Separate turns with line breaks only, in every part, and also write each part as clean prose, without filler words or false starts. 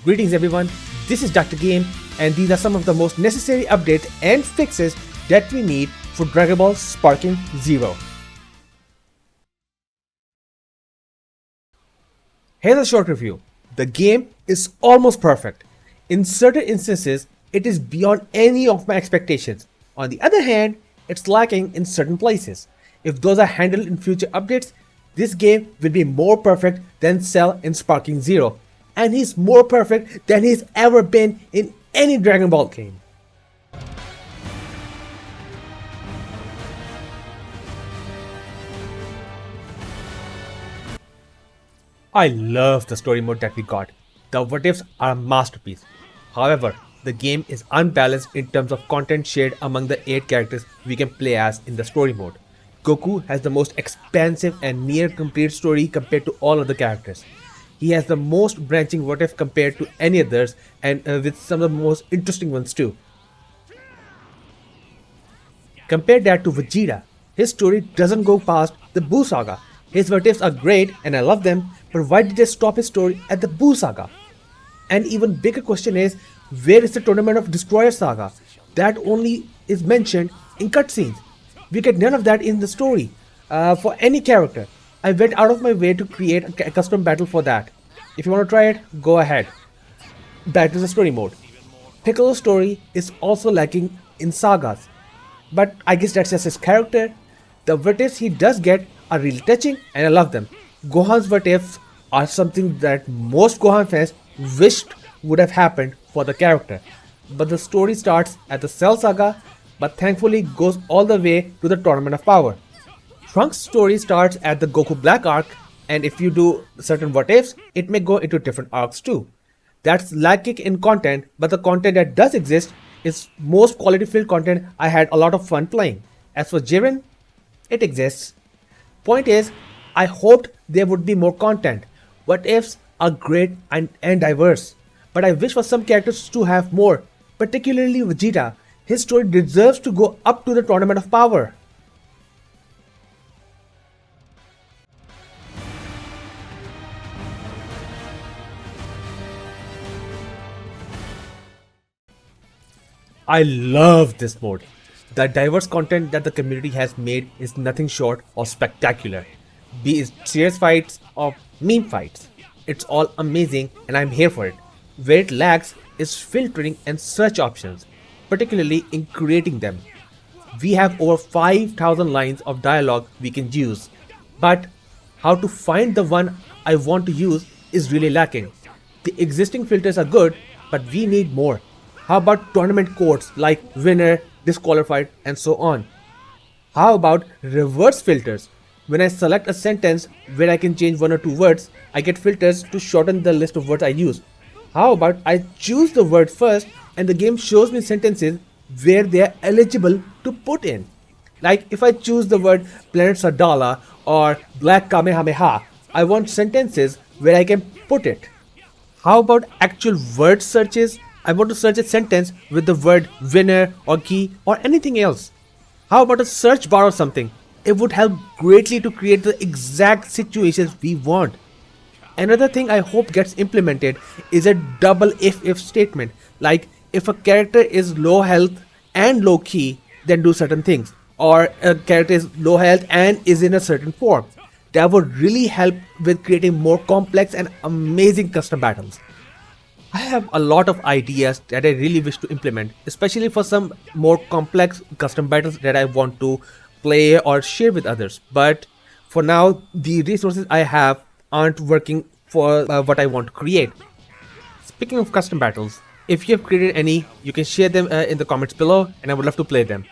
Greetings everyone, this is Dr. Game and these are some of the most necessary updates and fixes that we need for Dragon Ball Sparking Zero. Here's a short review. The game is almost perfect. In certain instances, it is beyond any of my expectations. On the other hand, it's lacking in certain places. If those are handled in future updates, this game will be more perfect than Cell in Sparking Zero. And he's more perfect than he's ever been in any Dragon Ball game. I love the story mode that we got. The what ifs are a masterpiece. However, the game is unbalanced in terms of content shared among the 8 characters we can play as in the story mode. Goku has the most expansive and near complete story compared to all other characters. He has the most branching what if compared to any others and with some of the most interesting ones too. Compare that to Vegeta. His story doesn't go past the Buu saga. His what ifs are great and I love them, but why did they stop his story at the Buu saga? And even bigger question is, where is the Tournament of Destroyer saga? That only is mentioned in cutscenes. We get none of that in the story for any character. I went out of my way to create a custom battle for that. If you want to try it, go ahead. Back to the story mode. Piccolo's story is also lacking in sagas. But I guess that's just his character. The what ifs he does get are really touching and I love them. Gohan's what ifs are something that most Gohan fans wished would have happened for the character. But the story starts at the Cell saga, but thankfully goes all the way to the Tournament of Power. Trunks' story starts at the Goku Black arc, and if you do certain what ifs, it may go into different arcs too. That's lacking in content, but the content that does exist is most quality filled content I had a lot of fun playing. As for Jiren, it exists. Point is, I hoped there would be more content. What ifs are great and diverse, but I wish for some characters to have more, particularly Vegeta. His story deserves to go up to the Tournament of Power. I love this mode. The diverse content that the community has made is nothing short of spectacular. Be it serious fights or meme fights. It's all amazing and I'm here for it. Where it lacks is filtering and search options, particularly in creating them. We have over 5,000 lines of dialogue we can use, but how to find the one I want to use is really lacking. The existing filters are good, but we need more. How about tournament codes like winner, disqualified, and so on? How about reverse filters? When I select a sentence where I can change 1 or 2 words, I get filters to shorten the list of words I use. How about I choose the word first and the game shows me sentences where they are eligible to put in. Like if I choose the word Planet Sadala or Black Kamehameha, I want sentences where I can put it. How about actual word searches? I want to search a sentence with the word winner or key or anything else. How about a search bar or something? It would help greatly to create the exact situations we want. Another thing I hope gets implemented is a double if statement. Like if a character is low health and low key, then do certain things. Or a character is low health and is in a certain form. That would really help with creating more complex and amazing custom battles. I have a lot of ideas that I really wish to implement, especially for some more complex custom battles that I want to play or share with others. But for now, the resources I have aren't working for what I want to create. Speaking of custom battles, if you have created any, you can share them in the comments below and I would love to play them.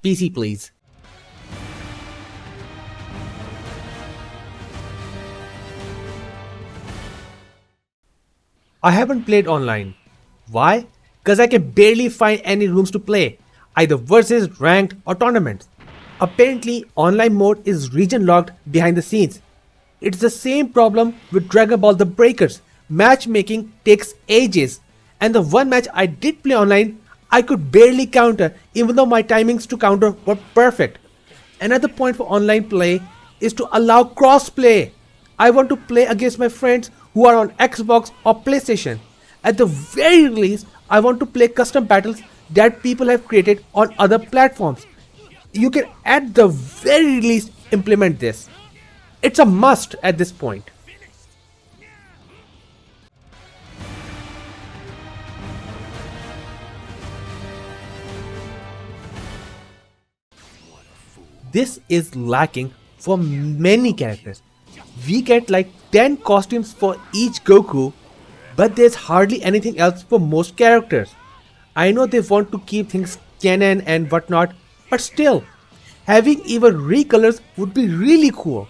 PC please. I haven't played online. Why? Cause I can barely find any rooms to play, either versus, ranked or tournaments. Apparently online mode is region locked behind the scenes. It's the same problem with Dragon Ball The Breakers. Matchmaking takes ages and the one match I did play online, I could barely counter even though my timings to counter were perfect. Another point for online play is to allow cross-play. I want to play against my friends who are on Xbox or PlayStation. At the very least, I want to play custom battles that people have created on other platforms. You can at the very least implement this. It's a must at this point. This is lacking for many characters. We get like 10 costumes for each Goku, but there's hardly anything else for most characters. I know they want to keep things canon and whatnot, but still, having even recolors would be really cool.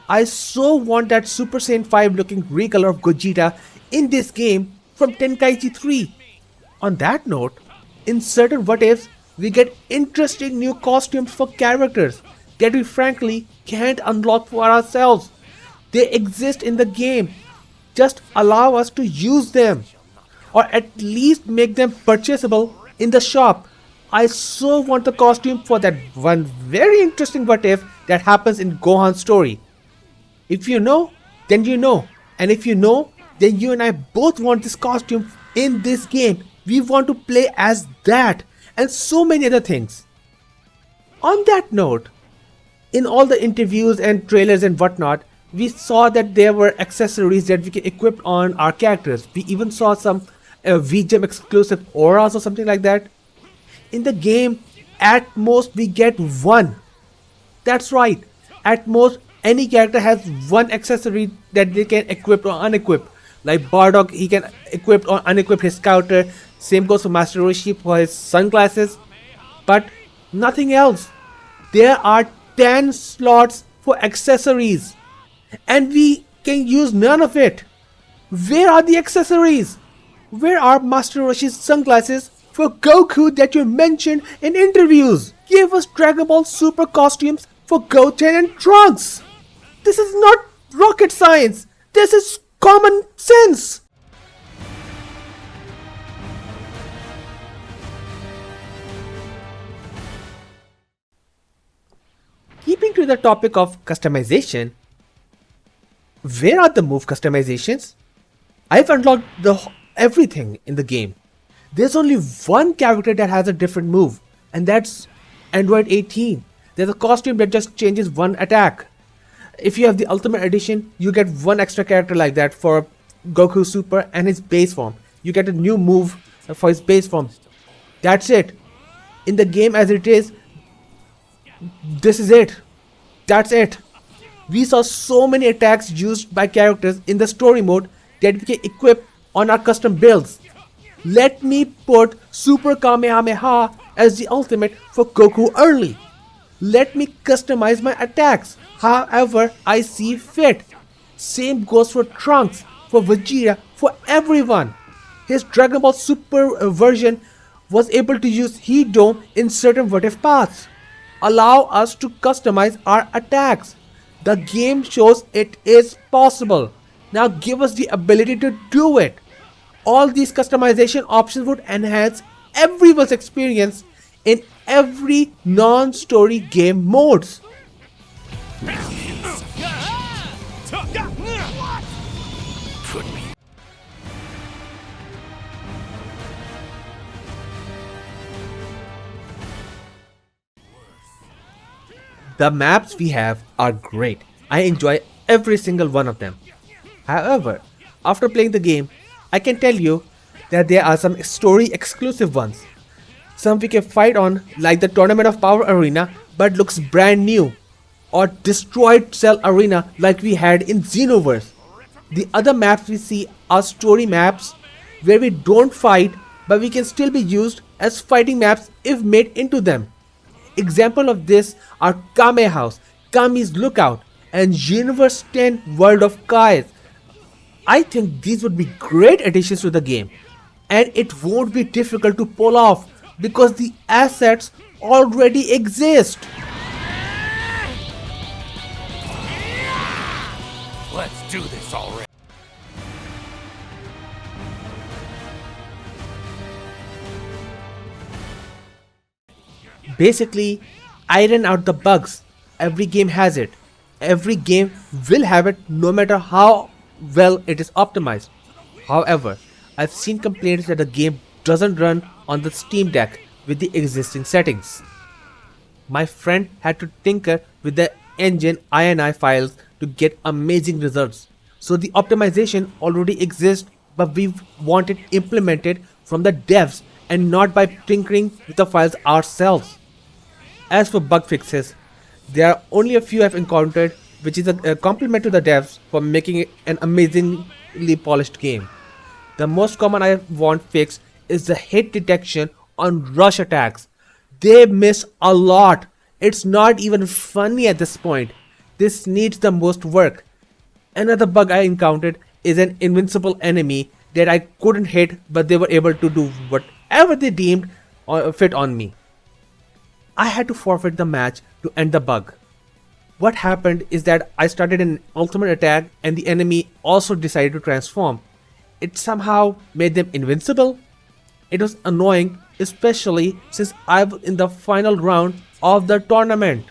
I so want that Super Saiyan 5 looking recolor of Gogeta in this game from Tenkaichi 3. On that note, in certain what ifs, we get interesting new costumes for characters that we frankly can't unlock for ourselves. They exist in the game. Just allow us to use them, or at least make them purchasable in the shop. I so want the costume for that one very interesting what if that happens in Gohan's story. If you know, then you know. And if you know, then you and I both want this costume in this game. We want to play as that and so many other things. On that note, in all the interviews and trailers and whatnot, we saw that there were accessories that we can equip on our characters. We even saw some VGem exclusive auras or something like that. In the game, at most we get one. That's right, at most any character has one accessory that they can equip or unequip. Like Bardock, he can equip or unequip his scouter. Same goes for Master Roshi for his sunglasses. But nothing else. There are 10 slots for accessories, and we can use none of it. Where are the accessories? Where are Master Roshi's sunglasses for Goku that you mentioned in interviews? Give us Dragon Ball Super costumes for Goten and Trunks. This is not rocket science. This is common sense. Keeping to the topic of customization, where are the move customizations? I've unlocked everything in the game. There's only one character that has a different move, and that's Android 18. There's a costume that just changes one attack. If you have the Ultimate Edition, you get one extra character like that for Goku Super and his base form. You get a new move for his base form. That's it. In the game as it is, this is it. That's it. We saw so many attacks used by characters in the story mode that we can equip on our custom builds. Let me put Super Kamehameha as the ultimate for Goku early. Let me customize my attacks however I see fit. Same goes for Trunks, for Vegeta, for everyone. His Dragon Ball Super version was able to use Heat Dome in certain what if paths. Allow us to customize our attacks. The game shows it is possible. Now give us the ability to do it. All these customization options would enhance everyone's experience in every non-story game modes. The maps we have are great. I enjoy every single one of them. However, after playing the game, I can tell you that there are some story exclusive ones. Some we can fight on, like the Tournament of Power Arena, but looks brand new, or Destroyed Cell Arena like we had in Xenoverse. The other maps we see are story maps where we don't fight, but we can still be used as fighting maps if made into them. Example of this are Kame House, Kami's Lookout, and Universe 10 World of Kai's. I think these would be great additions to the game, and it won't be difficult to pull off because the assets already exist.
Let's do this already.
Basically, iron out the bugs. Every game has it. Every game will have it no matter how well it is optimized. However, I've seen complaints that the game doesn't run on the Steam Deck with the existing settings. My friend had to tinker with the engine INI files to get amazing results. So the optimization already exists, but we want it implemented from the devs and not by tinkering with the files ourselves. As for bug fixes, there are only a few I've encountered, which is a compliment to the devs for making it an amazingly polished game. The most common I want fixed is the hit detection on rush attacks. They miss a lot. It's not even funny at this point. This needs the most work. Another bug I encountered is an invincible enemy that I couldn't hit, but they were able to do whatever they deemed fit on me. I had to forfeit the match to end the bug. What happened is that I started an ultimate attack and the enemy also decided to transform. It somehow made them invincible. It was annoying, especially since I was in the final round of the tournament.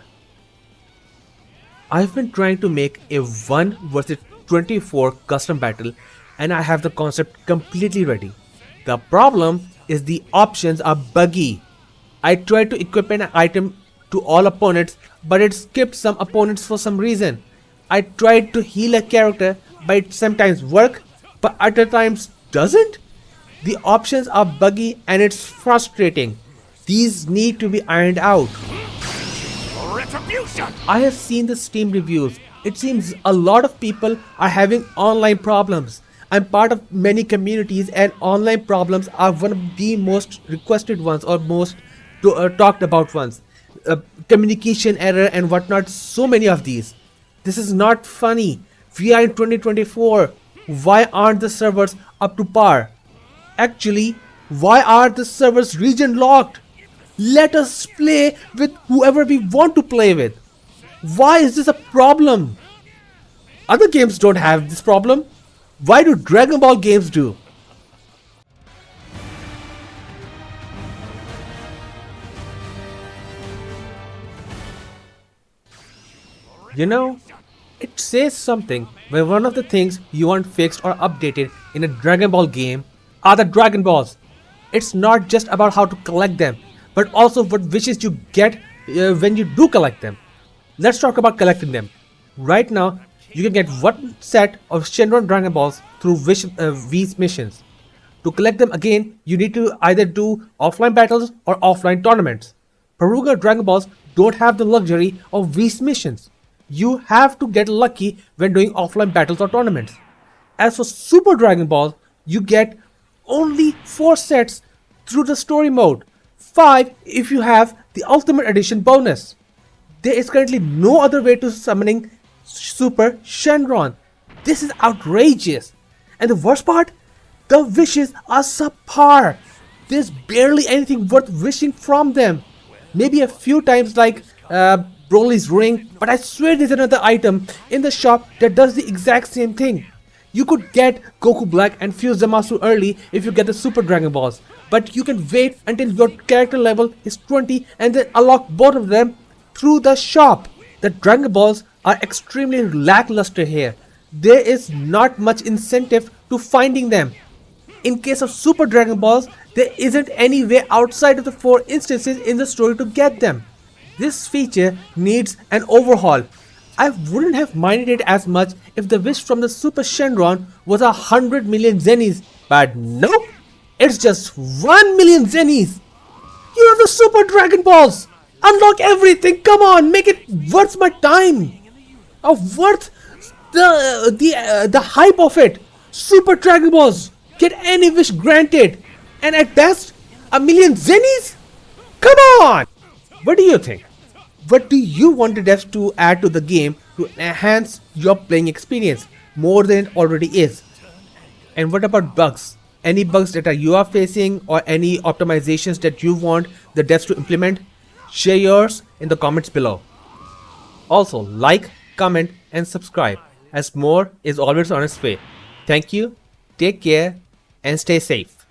I've been trying to make a 1 vs 24 custom battle and I have the concept completely ready. The problem is the options are buggy. I tried to equip an item to all opponents, but it skipped some opponents for some reason. I tried to heal a character, but it sometimes works, but other times doesn't. The options are buggy and it's frustrating. These need to be ironed out.
Retribution!
I have seen the Steam reviews. It seems a lot of people are having online problems. I'm part of many communities and online problems are one of the most requested ones or most talked about ones. Communication error and whatnot, so many of these. This is not funny. We are in 2024. Why aren't the servers up to par? Actually, why are the servers region locked? Let us play with whoever we want to play with. Why is this a problem? Other games don't have this problem. Why do Dragon Ball games do? You know, it says something when one of the things you want fixed or updated in a Dragon Ball game are the Dragon Balls. It's not just about how to collect them, but also what wishes you get when you do collect them. Let's talk about collecting them. Right now, you can get one set of Shenron Dragon Balls through V's missions. To collect them again, you need to either do offline battles or offline tournaments. Peruga Dragon Balls don't have the luxury of V's missions. You have to get lucky when doing offline battles or tournaments. As for Super Dragon Ball, you get only 4 sets through the story mode, 5 if you have the Ultimate Edition bonus. There is currently no other way to summoning Super Shenron. This is outrageous. And the worst part? The wishes are subpar. There's barely anything worth wishing from them. Maybe a few times like Broly's ring, but I swear there's another item in the shop that does the exact same thing. You could get Goku Black and fuse Zamasu early if you get the Super Dragon Balls, but you can wait until your character level is 20 and then unlock both of them through the shop. The Dragon Balls are extremely lackluster here. There is not much incentive to finding them. In case of Super Dragon Balls, there isn't any way outside of the 4 instances in the story to get them. This feature needs an overhaul. I wouldn't have minded it as much if the wish from the Super Shenron was 100 million zennies, but nope, it's just 1 million zennies. You have the Super Dragon Balls. Unlock everything. Come on, make it worth my time. Worth the hype of it. Super Dragon Balls. Get any wish granted, and at best, 1 million zennies. Come on. What do you think? What do you want the devs to add to the game to enhance your playing experience more than it already is? And what about bugs? Any bugs that you are facing or any optimizations that you want the devs to implement? Share yours in the comments below. Also, like, comment and subscribe as more is always on its way. Thank you, take care and stay safe.